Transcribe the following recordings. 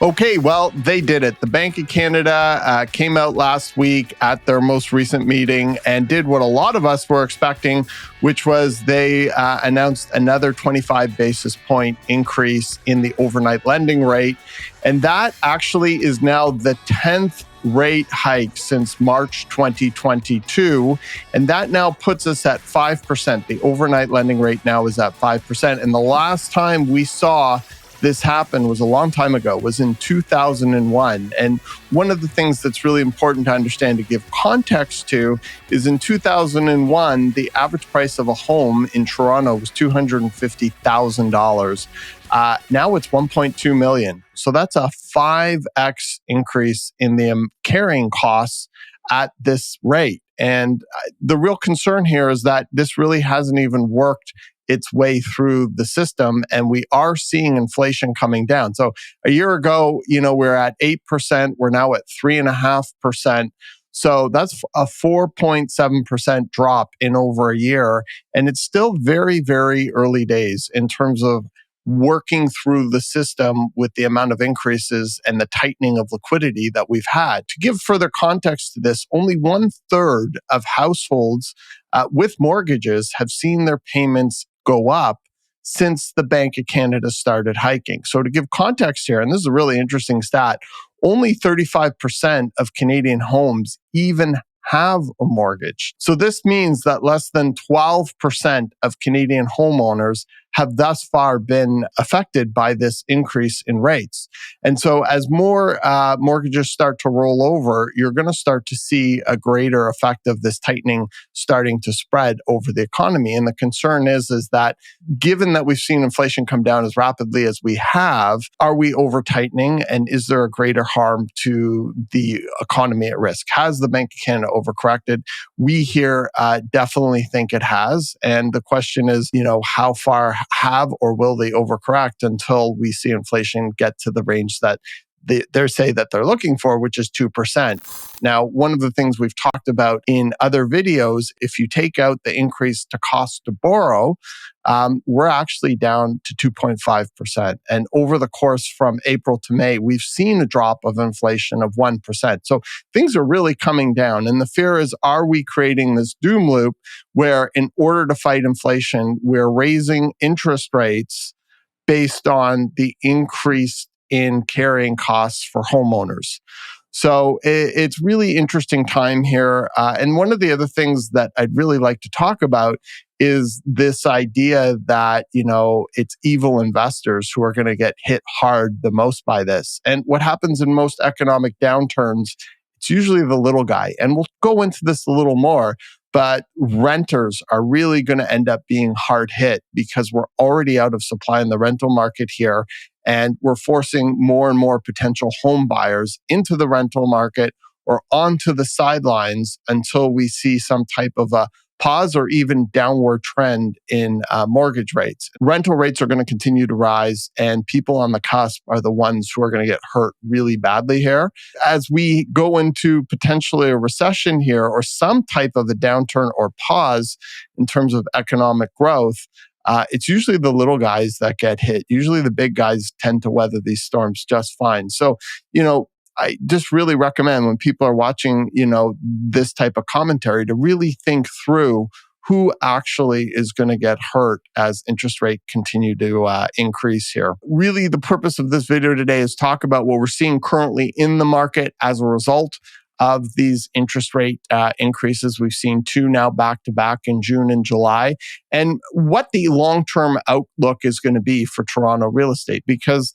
Okay, well, they did it. The Bank of Canada came out last week at their most recent meeting and did what a lot of us were expecting, which was they announced another 25 basis point increase in the overnight lending rate. And that actually is now the 10th rate hike since March 2022. And that now puts us at 5%. The overnight lending rate now is at 5%. And the last time we saw this happened was a long time ago, was in 2001. And one of the things that's really important to understand, to give context to, is in 2001, the average price of a home in Toronto was $250,000. Now it's $1.2 million. So that's a 5x increase in the carrying costs at this rate. And the real concern here is that this really hasn't even worked its way through the system, and we are seeing inflation coming down. So a year ago, we're at 8%. We're now at 3.5%. So that's a 4.7% drop in over a year. And it's still very, very early days in terms of working through the system with the amount of increases and the tightening of liquidity that we've had. To give further context to this, only 1/3 of households with mortgages have seen their payments go up since the Bank of Canada started hiking. So to give context here, and this is a really interesting stat, only 35% of Canadian homes even have a mortgage. So this means that less than 12% of Canadian homeowners have thus far been affected by this increase in rates. And so as more mortgages start to roll over, you're going to start to see a greater effect of this tightening starting to spread over the economy. And the concern is that given that we've seen inflation come down as rapidly as we have, are we over tightening, and is there a greater harm to the economy at risk? Has the Bank of Canada overcorrected? We here definitely think it has. And the question is, how far have or will they overcorrect until we see inflation get to the range that they say that they're looking for, which is 2%. Now, one of the things we've talked about in other videos, if you take out the increase to cost to borrow, we're actually down to 2.5%. And over the course from April to May, we've seen a drop of inflation of 1%. So things are really coming down. And the fear is, are we creating this doom loop where in order to fight inflation, we're raising interest rates based on the increase in carrying costs for homeowners? So it's really interesting time here. And one of the other things that I'd really like to talk about is this idea that, it's evil investors who are going to get hit hard the most by this. And what happens in most economic downturns, it's usually the little guy. And we'll go into this a little more, but renters are really going to end up being hard hit because we're already out of supply in the rental market here. And we're forcing more and more potential home buyers into the rental market or onto the sidelines until we see some type of a pause or even downward trend in mortgage rates. Rental rates are going to continue to rise, and people on the cusp are the ones who are going to get hurt really badly here. As we go into potentially a recession here or some type of a downturn or pause in terms of economic growth, it's usually the little guys that get hit. Usually the big guys tend to weather these storms just fine. So, I just really recommend when people are watching, this type of commentary to really think through who actually is going to get hurt as interest rates continue to increase here. Really, the purpose of this video today is talk about what we're seeing currently in the market as a result of these interest rate increases. We've seen 2 now back to back in June and July, and what the long-term outlook is going to be for Toronto real estate. Because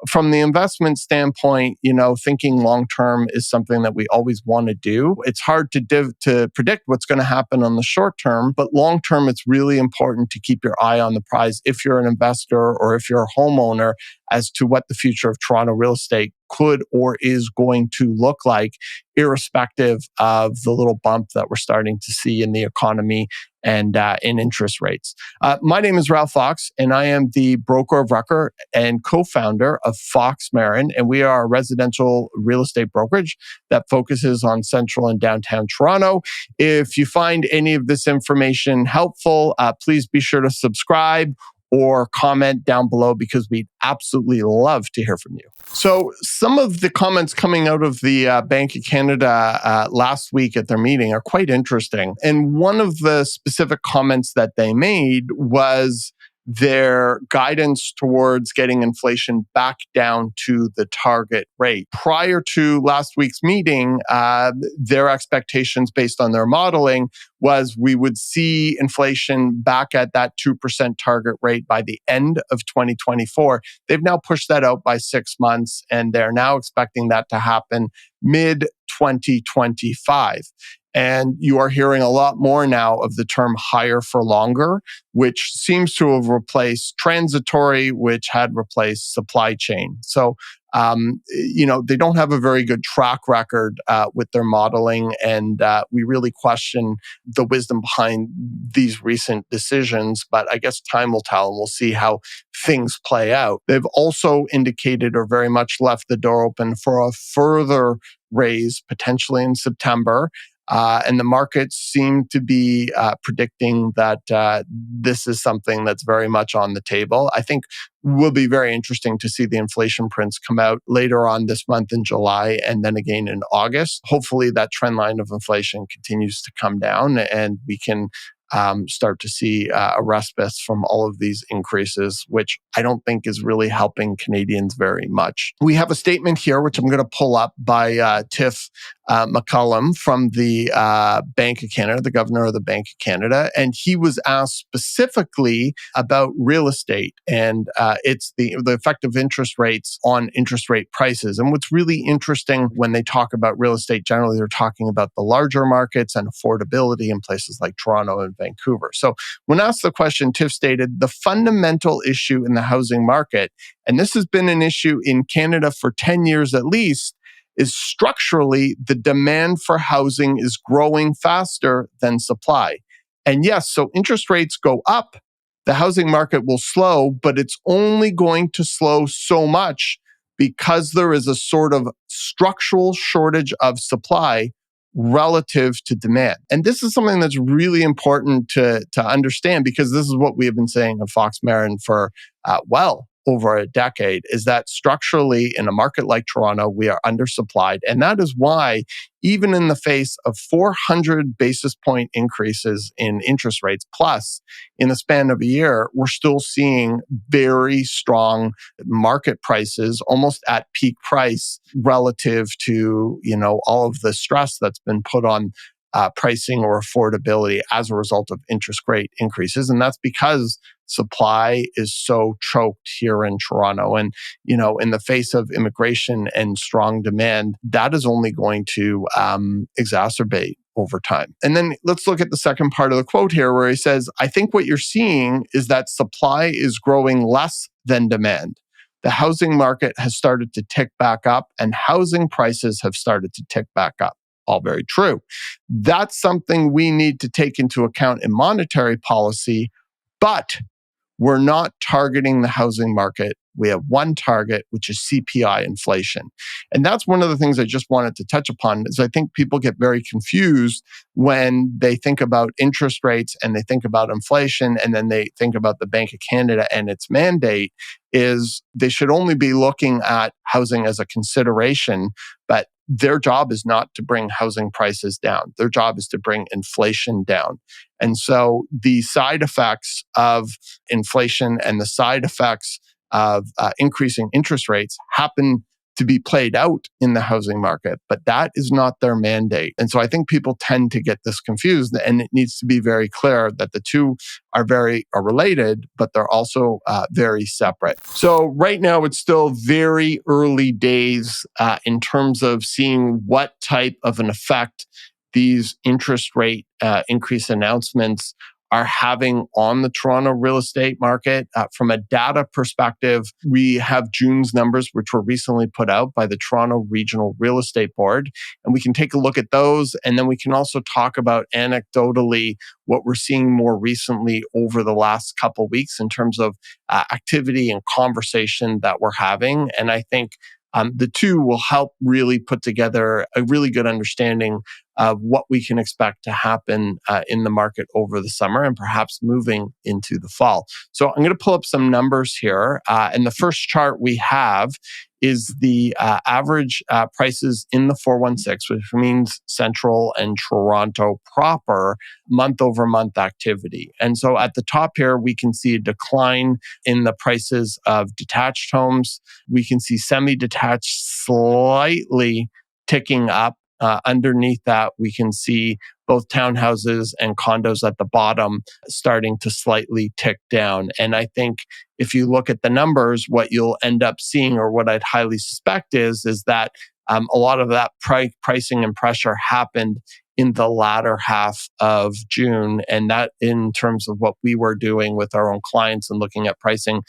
from the investment standpoint, thinking long-term is something that we always want to do. It's hard to predict what's going to happen on the short term, but long-term, it's really important to keep your eye on the prize if you're an investor or if you're a homeowner as to what the future of Toronto real estate could or is going to look like, irrespective of the little bump that we're starting to see in the economy and in interest rates. My name is Ralph Fox, and I am the broker of record and co-founder of Fox Marin, and we are a residential real estate brokerage that focuses on central and downtown Toronto. If you find any of this information helpful, please be sure to subscribe or comment down below because we'd absolutely love to hear from you. So some of the comments coming out of the Bank of Canada last week at their meeting are quite interesting. And one of the specific comments that they made was their guidance towards getting inflation back down to the target rate. Prior to last week's meeting, their expectations based on their modeling was we would see inflation back at that 2% target rate by the end of 2024. They've now pushed that out by 6 months, and they're now expecting that to happen mid-2025. And you are hearing a lot more now of the term higher for longer, which seems to have replaced transitory, which had replaced supply chain. So, they don't have a very good track record with their modeling, and we really question the wisdom behind these recent decisions. But I guess time will tell, and we'll see how things play out. They've also indicated or very much left the door open for a further raise, potentially in September. And the markets seem to be predicting that this is something that's very much on the table. I think will be very interesting to see the inflation prints come out later on this month in July and then again in August. Hopefully that trend line of inflation continues to come down and we can start to see a respite from all of these increases, which I don't think is really helping Canadians very much. We have a statement here, which I'm going to pull up by Tiff McCullum from the Bank of Canada, the governor of the Bank of Canada. And he was asked specifically about real estate and it's the effect of interest rates on interest rate prices. And what's really interesting when they talk about real estate, generally they're talking about the larger markets and affordability in places like Toronto and Vancouver. So when asked the question, Tiff stated, the fundamental issue in the housing market, and this has been an issue in Canada for 10 years at least, is structurally the demand for housing is growing faster than supply. And yes, so interest rates go up, the housing market will slow, but it's only going to slow so much because there is a sort of structural shortage of supply relative to demand. And this is something that's really important to understand because this is what we have been saying of Fox Marin for over a decade, is that structurally in a market like Toronto, we are undersupplied. And that is why even in the face of 400 basis point increases in interest rates, plus in the span of a year, we're still seeing very strong market prices, almost at peak price relative to, all of the stress that's been put on pricing or affordability as a result of interest rate increases. And that's because supply is so choked here in Toronto. And, in the face of immigration and strong demand, that is only going to exacerbate over time. And then let's look at the second part of the quote here where he says, I think what you're seeing is that supply is growing less than demand. The housing market has started to tick back up and housing prices have started to tick back up. All very true. That's something we need to take into account in monetary policy, but we're not targeting the housing market. We have one target, which is CPI inflation. And that's one of the things I just wanted to touch upon is I think people get very confused when they think about interest rates and they think about inflation and then they think about the Bank of Canada and its mandate is they should only be looking at housing as a consideration, but their job is not to bring housing prices down. Their job is to bring inflation down. And so the side effects of inflation and the side effects of increasing interest rates happen to be played out in the housing market, but that is not their mandate. And so I think people tend to get this confused, and it needs to be very clear that the two are related, but they're also very separate. So right now it's still very early days in terms of seeing what type of an effect these interest rate increase announcements are having on the Toronto real estate market. From a data perspective, we have June's numbers, which were recently put out by the Toronto Regional Real Estate Board. And we can take a look at those. And then we can also talk about anecdotally what we're seeing more recently over the last couple of weeks in terms of activity and conversation that we're having. And I think The two will help really put together a really good understanding of what we can expect to happen in the market over the summer and perhaps moving into the fall. So I'm going to pull up some numbers here. And the first chart we have is the average prices in the 416, which means Central and Toronto proper, month over month activity. And so at the top here, we can see a decline in the prices of detached homes. We can see semi-detached slightly ticking up. Underneath that, we can see both townhouses and condos at the bottom starting to slightly tick down. And I think if you look at the numbers, what you'll end up seeing, or what I'd highly suspect is that a lot of that pricing and pressure happened in the latter half of June. And that, in terms of what we were doing with our own clients and looking at pricing,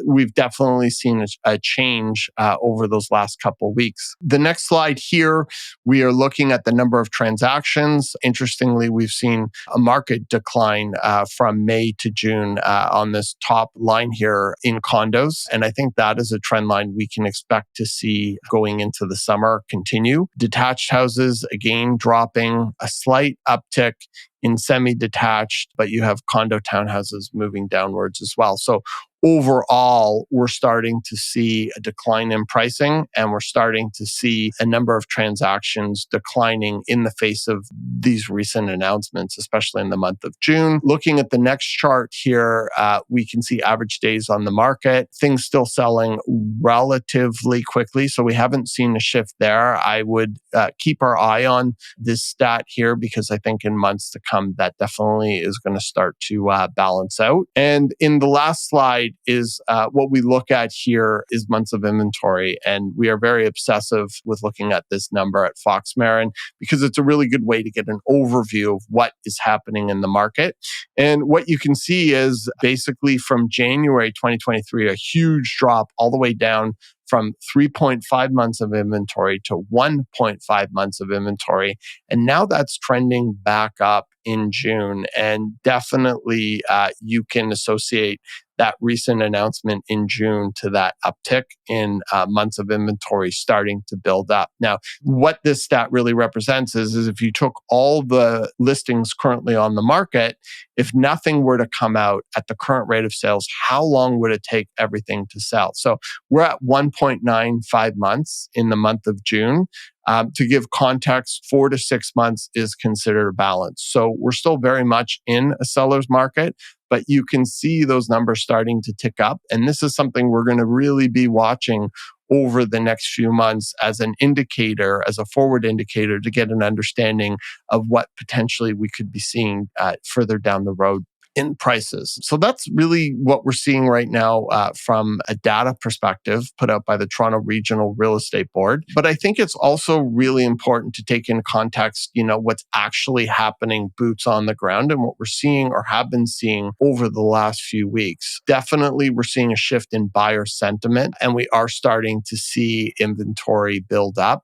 we've definitely seen a change over those last couple of weeks. The next slide here, we are looking at the number of transactions. Interestingly, we've seen a market decline from May to June on this top line here in condos. And I think that is a trend line we can expect to see going into the summer continue. Detached houses, again, dropping, a slight uptick in semi-detached, but you have condo townhouses moving downwards as well. So overall, we're starting to see a decline in pricing, and we're starting to see a number of transactions declining in the face of these recent announcements, especially in the month of June. Looking at the next chart here, we can see average days on the market, things still selling relatively quickly. So we haven't seen a shift there. I would keep our eye on this stat here, because I think in months to come, that definitely is going to start to balance out. And in the last slide, is what we look at here is months of inventory. And we are very obsessive with looking at this number at Fox Marin, because it's a really good way to get an overview of what is happening in the market. And what you can see is basically from January 2023, a huge drop all the way down from 3.5 months of inventory to 1.5 months of inventory. And now that's trending back up in June. And definitely you can associate that recent announcement in June to that uptick in months of inventory starting to build up. Now, what this stat really represents is if you took all the listings currently on the market, if nothing were to come out at the current rate of sales, how long would it take everything to sell? So we're at 1.95 months in the month of June. To give context, 4 to 6 months is considered balanced. So we're still very much in a seller's market, but you can see those numbers starting to tick up. And this is something we're going to really be watching over the next few months as an indicator, as a forward indicator, to get an understanding of what potentially we could be seeing further down the road in prices. So that's really what we're seeing right now from a data perspective put out by the Toronto Regional Real Estate Board. But I think it's also really important to take in context, what's actually happening boots on the ground and what we're seeing or have been seeing over the last few weeks. Definitely, we're seeing a shift in buyer sentiment, and we are starting to see inventory build up.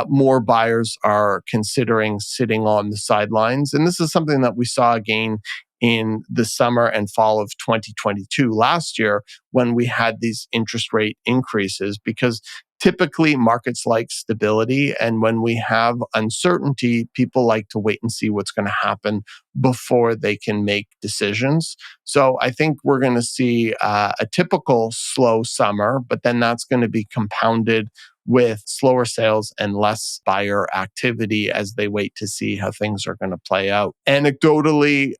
More buyers are considering sitting on the sidelines. And this is something that we saw again in the summer and fall of 2022 last year, when we had these interest rate increases, because typically markets like stability. And when we have uncertainty, people like to wait and see what's going to happen before they can make decisions. So I think we're going to see a typical slow summer, but then that's going to be compounded with slower sales and less buyer activity as they wait to see how things are going to play out. Anecdotally,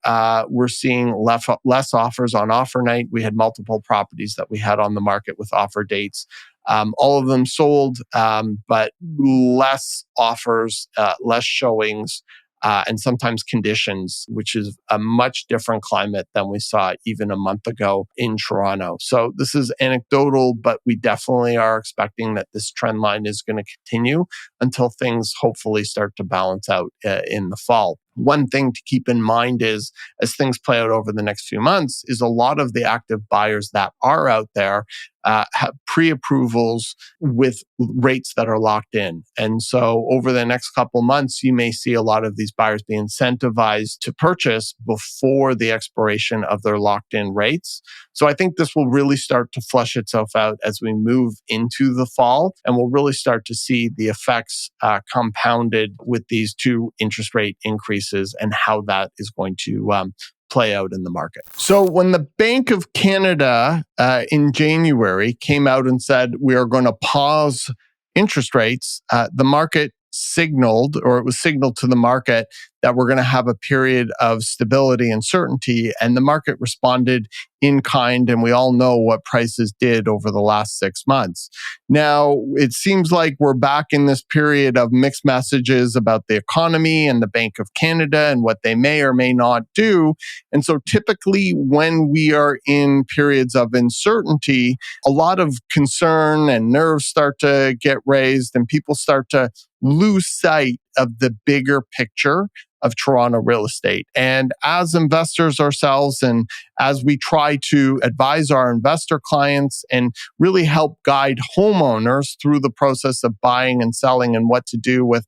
we're seeing less offers on offer night. We had multiple properties that we had on the market with offer dates. All of them sold, but less offers, less showings, and sometimes conditions, which is a much different climate than we saw even a month ago in Toronto. So this is anecdotal, but we definitely are expecting that this trend line is going to continue until things hopefully start to balance out in the fall. One thing to keep in mind is, as things play out over the next few months, is a lot of the active buyers that are out there have pre-approvals with rates that are locked in. And so over the next couple months, you may see a lot of these buyers be incentivized to purchase before the expiration of their locked in rates. So I think this will really start to flush itself out as we move into the fall, and we'll really start to see the effects compounded with these two interest rate increases and how that is going to play out in the market. So when the Bank of Canada in January came out and said, we are going to pause interest rates, the market signaled, or it was signaled to the market, that we're going to have a period of stability and certainty. And the market responded in kind. And we all know what prices did over the last 6 months. Now, it seems like we're back in this period of mixed messages about the economy and the Bank of Canada and what they may or may not do. And so typically when we are in periods of uncertainty, a lot of concern and nerves start to get raised and people start to lose sight of the bigger picture of Toronto real estate. And as investors ourselves, and as we try to advise our investor clients and really help guide homeowners through the process of buying and selling and what to do with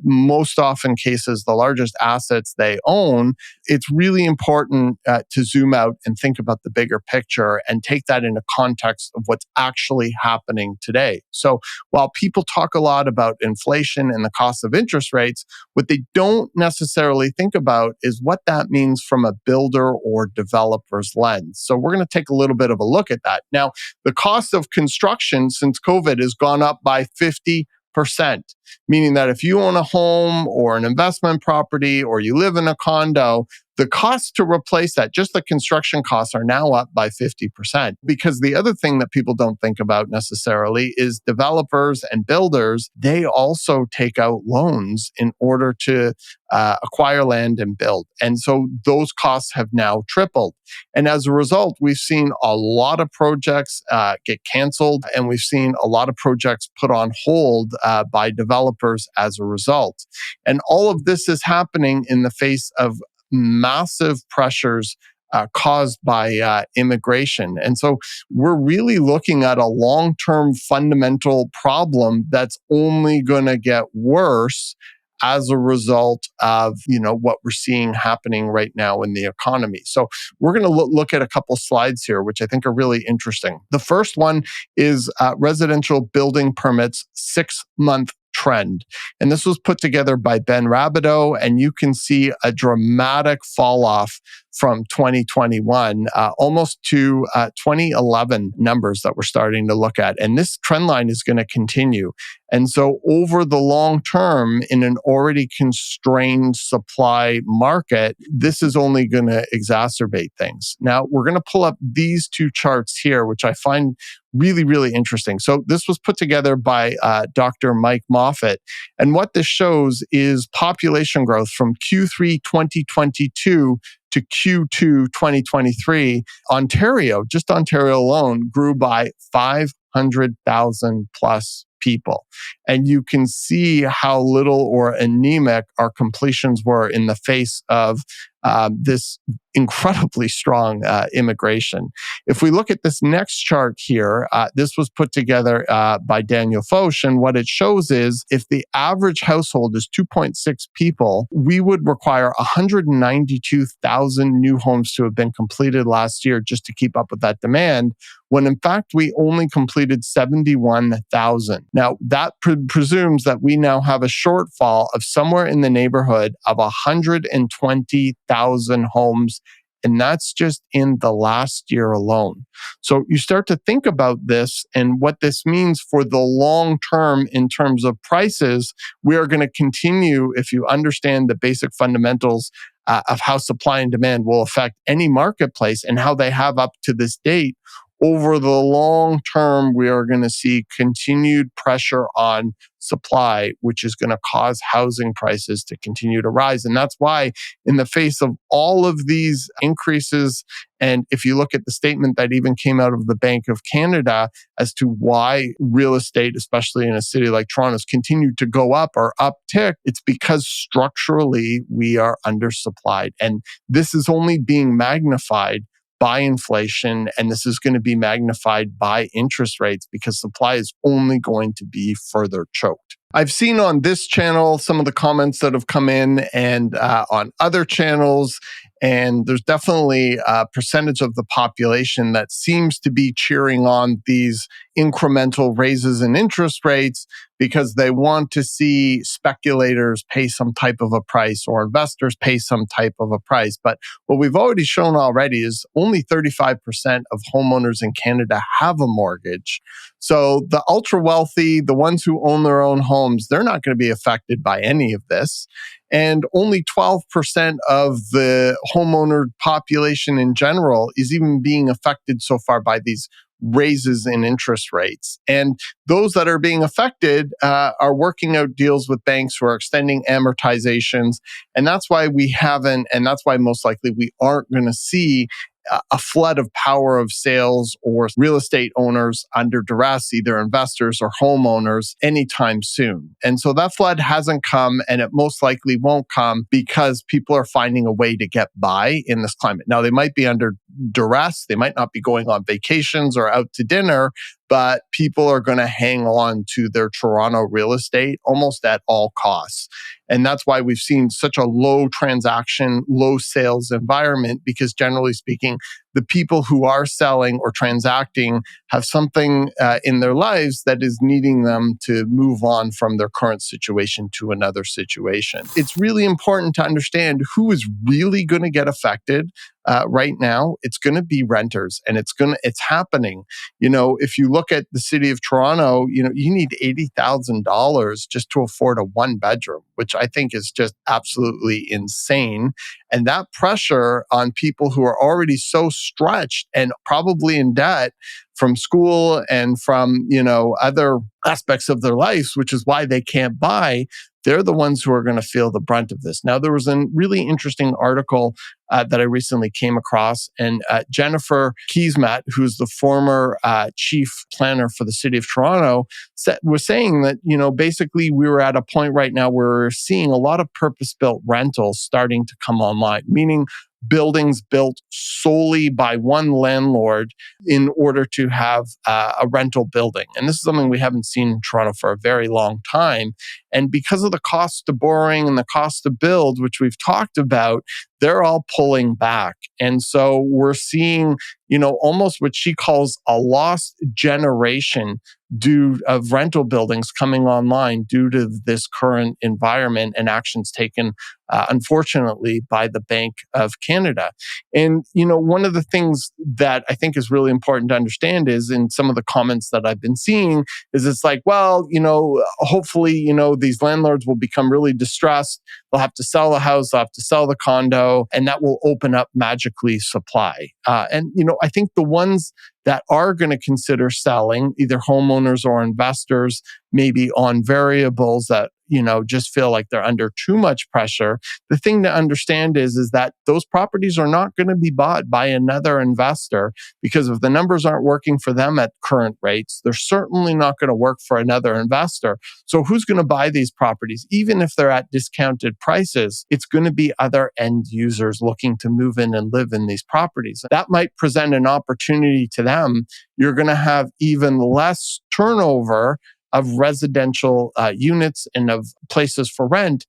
most often cases, the largest assets they own, it's really important to zoom out and think about the bigger picture and take that into context of what's actually happening today. So while people talk a lot about inflation and the cost of interest rates, what they don't necessarily think about is what that means from a builder or developer's lens. So we're going to take a little bit of a look at that. Now, the cost of construction since COVID has gone up by 50%, meaning that if you own a home or an investment property or you live in a condo, the cost to replace that, just the construction costs, are now up by 50%. Because the other thing that people don't think about necessarily is developers and builders, they also take out loans in order to acquire land and build. And so those costs have now tripled. And as a result, we've seen a lot of projects get canceled, and we've seen a lot of projects put on hold by developers as a result. And all of this is happening in the face of massive pressures caused by immigration. And so we're really looking at a long-term fundamental problem that's only going to get worse as a result of, what we're seeing happening right now in the economy. So we're going to look at a couple slides here, which I think are really interesting. The first one is residential building permits 6-month trend. And this was put together by Ben Rabideau, and you can see a dramatic fall off from 2021, almost to 2011 numbers that we're starting to look at. And this trend line is going to continue. And so over the long term, in an already constrained supply market, this is only going to exacerbate things. Now, we're going to pull up these two charts here, which I find really, really interesting. So this was put together by Dr. Mike Moffat. And what this shows is population growth from Q3 2022 to Q2 2023. Ontario, just Ontario alone, grew by 500,000 plus people. And you can see how little or anemic our completions were in the face of this incredibly strong immigration. If we look at this next chart here, this was put together by Daniel Foch, and what it shows is if the average household is 2.6 people, we would require 192,000 new homes to have been completed last year just to keep up with that demand, when in fact we only completed 71,000. Now, that presumes that we now have a shortfall of somewhere in the neighborhood of 120,000 homes, and that's just in the last year alone. So you start to think about this and what this means for the long term in terms of prices. We are going to continue, if you understand the basic fundamentals of how supply and demand will affect any marketplace and how they have up to this date. Over the long term, we are going to see continued pressure on supply, which is going to cause housing prices to continue to rise. And that's why, in the face of all of these increases, and if you look at the statement that even came out of the Bank of Canada as to why real estate, especially in a city like Toronto, has continued to go up or uptick, it's because structurally we are undersupplied. And this is only being magnified by inflation, and this is going to be magnified by interest rates because supply is only going to be further choked. I've seen on this channel some of the comments that have come in and on other channels, and there's definitely a percentage of the population that seems to be cheering on these incremental raises in interest rates because they want to see speculators pay some type of a price or investors pay some type of a price. But what we've already shown already is only 35% of homeowners in Canada have a mortgage. So the ultra wealthy, the ones who own their own homes, they're not going to be affected by any of this. And only 12% of the homeowner population in general is even being affected so far by these raises in interest rates. And those that are being affected are working out deals with banks who are extending amortizations. And that's why we haven't, and that's why most likely we aren't going to see a flood of power of sales or real estate owners under duress, either investors or homeowners, anytime soon. And so that flood hasn't come, and it most likely won't come because people are finding a way to get by in this climate. Now, they might be under duress. They might not be going on vacations or out to dinner, but people are going to hang on to their Toronto real estate almost at all costs. And that's why we've seen such a low transaction, low sales environment, because generally speaking, the people who are selling or transacting have something in their lives that is needing them to move on from their current situation to another situation. It's really important to understand who is really going to get affected right now. It's going to be renters, and it's happening. You know, if you look at the city of Toronto, you need $80,000 just to afford a one bedroom, which I think is just absolutely insane. And that pressure on people who are already so stretched and probably in debt from school and from, other aspects of their lives, which is why they can't buy, they're the ones who are going to feel the brunt of this. Now, there was a really interesting article that I recently came across, and Jennifer Keesmaat, who's the former chief planner for the city of Toronto, was saying that, basically we were at a point right now where we're seeing a lot of purpose-built rentals starting to come online, meaning buildings built solely by one landlord in order to have a rental building. And this is something we haven't seen in Toronto for a very long time. And because of the cost of borrowing and the cost to build, which we've talked about, they're all pulling back. And so we're seeing, almost what she calls a lost generation of rental buildings coming online due to this current environment and actions taken, unfortunately, by the Bank of Canada. And, one of the things that I think is really important to understand is in some of the comments that I've been seeing is it's like, well, hopefully, these landlords will become really distressed. They'll have to sell the house, they'll have to sell the condo, and that will open up magically supply. And I think the ones that are going to consider selling, either homeowners or investors, maybe on variables that, just feel like they're under too much pressure. The thing to understand is that those properties are not going to be bought by another investor, because if the numbers aren't working for them at current rates, they're certainly not going to work for another investor. So who's going to buy these properties? Even if they're at discounted prices, it's going to be other end users looking to move in and live in these properties. That might present an opportunity to them. You're going to have even less turnover of residential units and of places for rent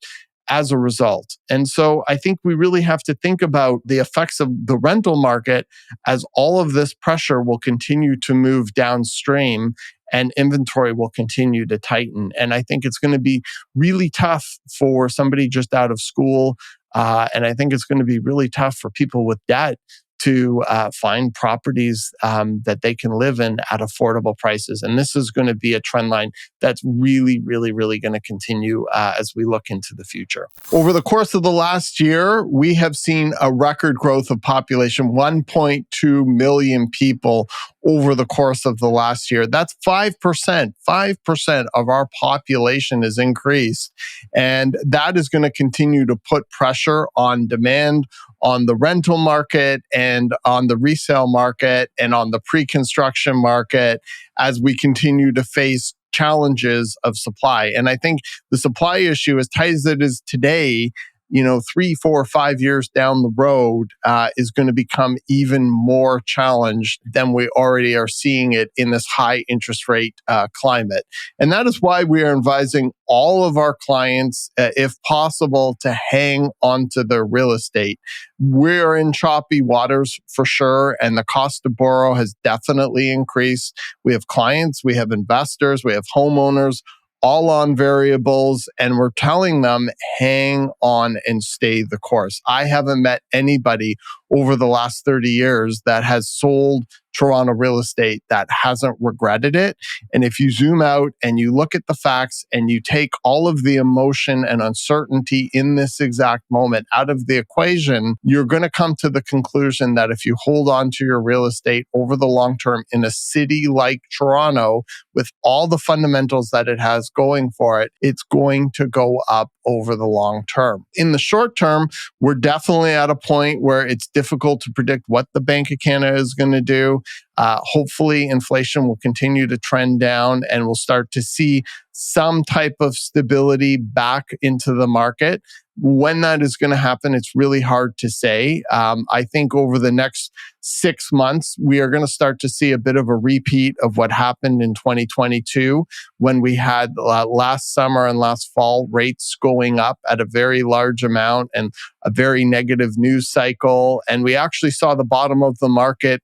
as a result. And so I think we really have to think about the effects of the rental market as all of this pressure will continue to move downstream and inventory will continue to tighten. And I think it's going to be really tough for somebody just out of school. And I think it's going to be really tough for people with debt to find properties that they can live in at affordable prices. And this is going to be a trend line that's really, really, really going to continue as we look into the future. Over the course of the last year, we have seen a record growth of population, 1.2 million people over the course of the last year. That's 5%. 5% of our population is increased. And that is going to continue to put pressure on demand, on the rental market and on the resale market and on the pre-construction market as we continue to face challenges of supply. And I think the supply issue, as tight as it is today, 3, 4, 5 years down the road is going to become even more challenged than we already are seeing it in this high interest rate climate. And that is why we are advising all of our clients, if possible, to hang onto their real estate. We're in choppy waters for sure, and the cost to borrow has definitely increased. We have clients, we have investors, we have homeowners, all on variables, and we're telling them, hang on and stay the course. I haven't met anybody over the last 30 years that has sold Toronto real estate that hasn't regretted it. And if you zoom out and you look at the facts and you take all of the emotion and uncertainty in this exact moment out of the equation, you're going to come to the conclusion that if you hold on to your real estate over the long term in a city like Toronto, with all the fundamentals that it has going for it, it's going to go up over the long term. In the short term, we're definitely at a point where it's difficult to predict what the Bank of Canada is going to do. Hopefully, inflation will continue to trend down and we'll start to see some type of stability back into the market. When that is going to happen, it's really hard to say. I think over the next 6 months, we are going to start to see a bit of a repeat of what happened in 2022 when we had last summer and last fall rates going up at a very large amount and a very negative news cycle. And we actually saw the bottom of the market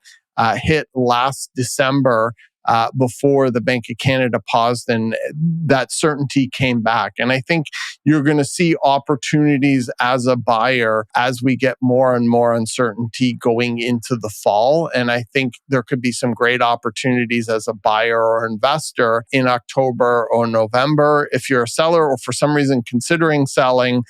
hit last December before the Bank of Canada paused and that certainty came back. And I think you're going to see opportunities as a buyer as we get more and more uncertainty going into the fall. And I think there could be some great opportunities as a buyer or investor in October or November. If you're a seller or for some reason considering selling,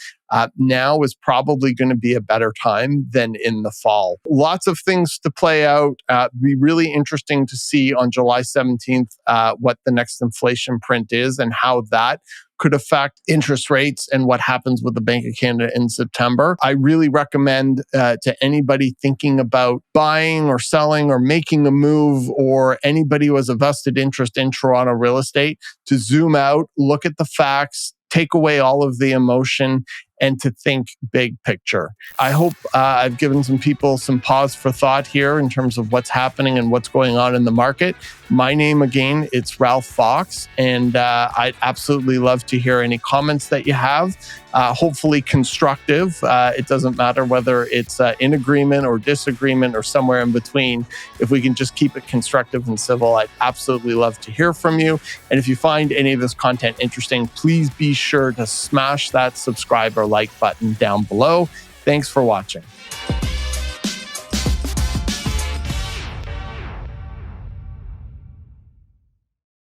now is probably going to be a better time than in the fall. Lots of things to play out. Be really interesting to see on July 17th what the next inflation print is and how that could affect interest rates and what happens with the Bank of Canada in September. I really recommend to anybody thinking about buying or selling or making a move, or anybody who has a vested interest in Toronto real estate, to zoom out, look at the facts, take away all of the emotion, and to think big picture. I hope I've given some people some pause for thought here in terms of what's happening and what's going on in the market. My name again, it's Ralph Fox, and I'd absolutely love to hear any comments that you have, hopefully constructive. It doesn't matter whether it's in agreement or disagreement or somewhere in between. If we can just keep it constructive and civil, I'd absolutely love to hear from you. And if you find any of this content interesting, please be sure to smash that subscribe or like button down below. Thanks for watching.